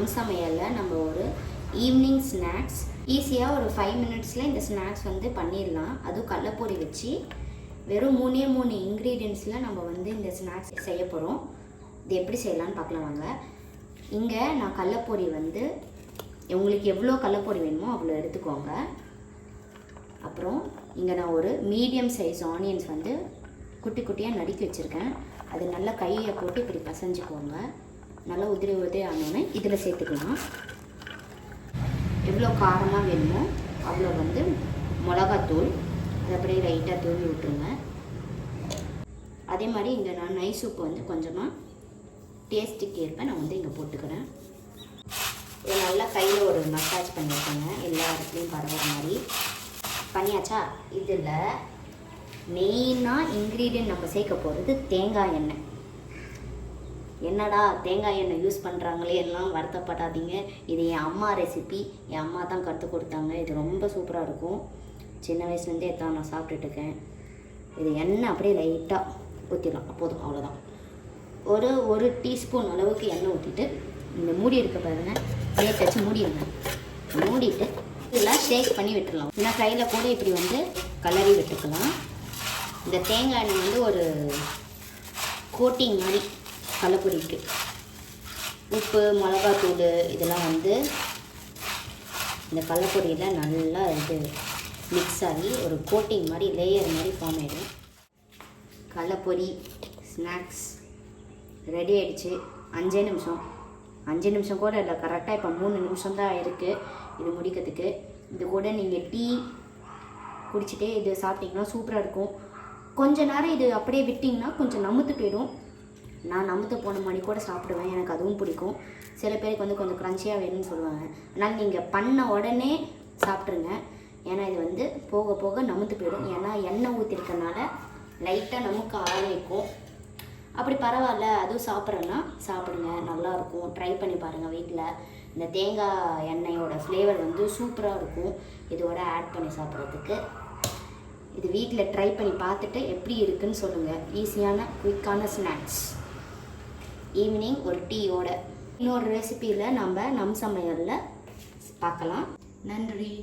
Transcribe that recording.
நம் சமையலில் நம்ம ஒரு ஈவினிங் ஸ்நாக்ஸ் ஈஸியாக ஒரு 5 மினிட்ஸில் இந்த ஸ்நாக்ஸ் வந்து பண்ணிடலாம். அதுவும் கடலப்பொரி வச்சு வெறும் 3 இன்க்ரீடியன்ஸில் நம்ம வந்து இந்த ஸ்நாக்ஸ் செய்ய போகிறோம். இது எப்படி செய்யலான்னு பார்க்கலாம் வாங்க. இங்கே நான் கடலப்பொரி வந்து உங்களுக்கு எவ்வளோ கடலப்பொரி வேணுமோ அவ்வளோ எடுத்துக்கோங்க. அப்புறம் இங்கே நான் ஒரு மீடியம் சைஸ் ஆனியன்ஸ் வந்து குட்டி குட்டியாக நறுக்கி வச்சுருக்கேன். அது நல்லா கையை போட்டு இப்படி பசைஞ்சுக்கோங்க. நல்லா உதிரி ஆனோடனே இதில் சேர்த்துக்கலாம். எவ்வளோ காரமாக வேணுமோ அவ்வளோ வந்து மிளகாத்தூள் அதை அப்படியே லைட்டாக தூவி விட்டுருங்க. அதே மாதிரி இங்கே நான் நைஸ் உப்பு வந்து கொஞ்சமாக டேஸ்ட்டுக்கு ஏற்ப நான் வந்து இங்கே போட்டுக்கிறேன். இதை நல்லா கையில் ஒரு மசாஜ் பண்ணியிருக்கேங்க, எல்லா இடத்துலையும் பரவுற மாதிரி பண்ணியாச்சா. இதில் மெயினாக இன்க்ரீடியன்ட் நம்ம சேர்க்க போகிறது தேங்காய் எண்ணெய். என்னடா தேங்காய் எண்ணெய் யூஸ் பண்ணுறாங்களே எல்லாம் வருத்தப்படாதீங்க. இது என் அம்மா ரெசிபி, என் அம்மா தான் கற்றுக் கொடுத்தாங்க. இது ரொம்ப சூப்பராக இருக்கும். சின்ன வயசுலேருந்தே தான் நான் சாப்பிட்டுட்ருக்கேன். இது எண்ணெய் அப்படியே லைட்டாக ஊற்றிடலாம், அப்போதும் அவ்வளோதான். ஒரு டீஸ்பூன் அளவுக்கு எண்ணெய் ஊற்றிட்டு இந்த மூடி இருக்க பாருங்க, நேற்று வச்சு மூடிடுங்க. மூடிட்டு இதெல்லாம் ஷேக் பண்ணி விட்டுடலாம். ஏன்னா கையில் கூட இப்படி வந்து கலரி விட்டுக்கலாம். இந்த தேங்காய் எண்ணெய் வந்து ஒரு கோட்டிங் மாதிரி கடலப்பொரிக்கு. உப்பு மிளகாத்தூள் இதெல்லாம் வந்து இந்த கடலப்பொரியில் நல்லா இது மிக்ஸ் ஆகி ஒரு கோட்டிங் மாதிரி லேயர் மாதிரி ஃபார்ம் ஆகிடும். கடலப்பொரி ஸ்நாக்ஸ் ரெடி ஆகிடுச்சு. 5 நிமிஷம் கூட இல்லை, கரெக்டாக இப்போ 3 நிமிஷம் தான் இருக்குது இது முடிக்கிறதுக்கு. இது கூட நீங்கள் டீ குடிச்சிட்டே இது சாப்பிட்டிங்கன்னா சூப்பராக இருக்கும். கொஞ்ச நேரம் இது அப்படியே விட்டிங்கன்னா கொஞ்சம் நமுத்து போயிடும். நான் நமுத்து போன மாதிரி கூட சாப்பிடுவேன், எனக்கு அதுவும் பிடிக்கும். சில பேருக்கு வந்து கொஞ்சம் க்ரன்ச்சியாக வேணும்னு சொல்லுவாங்க. அதனால் நீங்கள் பண்ண உடனே சாப்பிட்ருங்க. ஏன்னா இது வந்து போக போக நமுத்து போயிடும். ஏன்னா எண்ணெய் ஊற்றிருக்கனால லைட்டாக நமக்கு ஆரம்பிக்கும். அப்படி பரவாயில்ல, அதுவும் சாப்பிட்றேன்னா சாப்பிடுங்க, நல்லாயிருக்கும். ட்ரை பண்ணி பாருங்கள் வீட்டில். இந்த தேங்காய் எண்ணெயோட ஃப்ளேவர் வந்து சூப்பராக இருக்கும் இதோட ஆட் பண்ணி சாப்பிட்றதுக்கு. இது வீட்டில் ட்ரை பண்ணி பார்த்துட்டு எப்படி இருக்குன்னு சொல்லுங்கள். ஈஸியான குயிக்கான ஸ்நாக்ஸ் ஈவினிங் ஒரு டீயோட. இன்னொரு ரெசிபியில் நம்ம நம் சமையலில் பார்க்கலாம். நன்றி.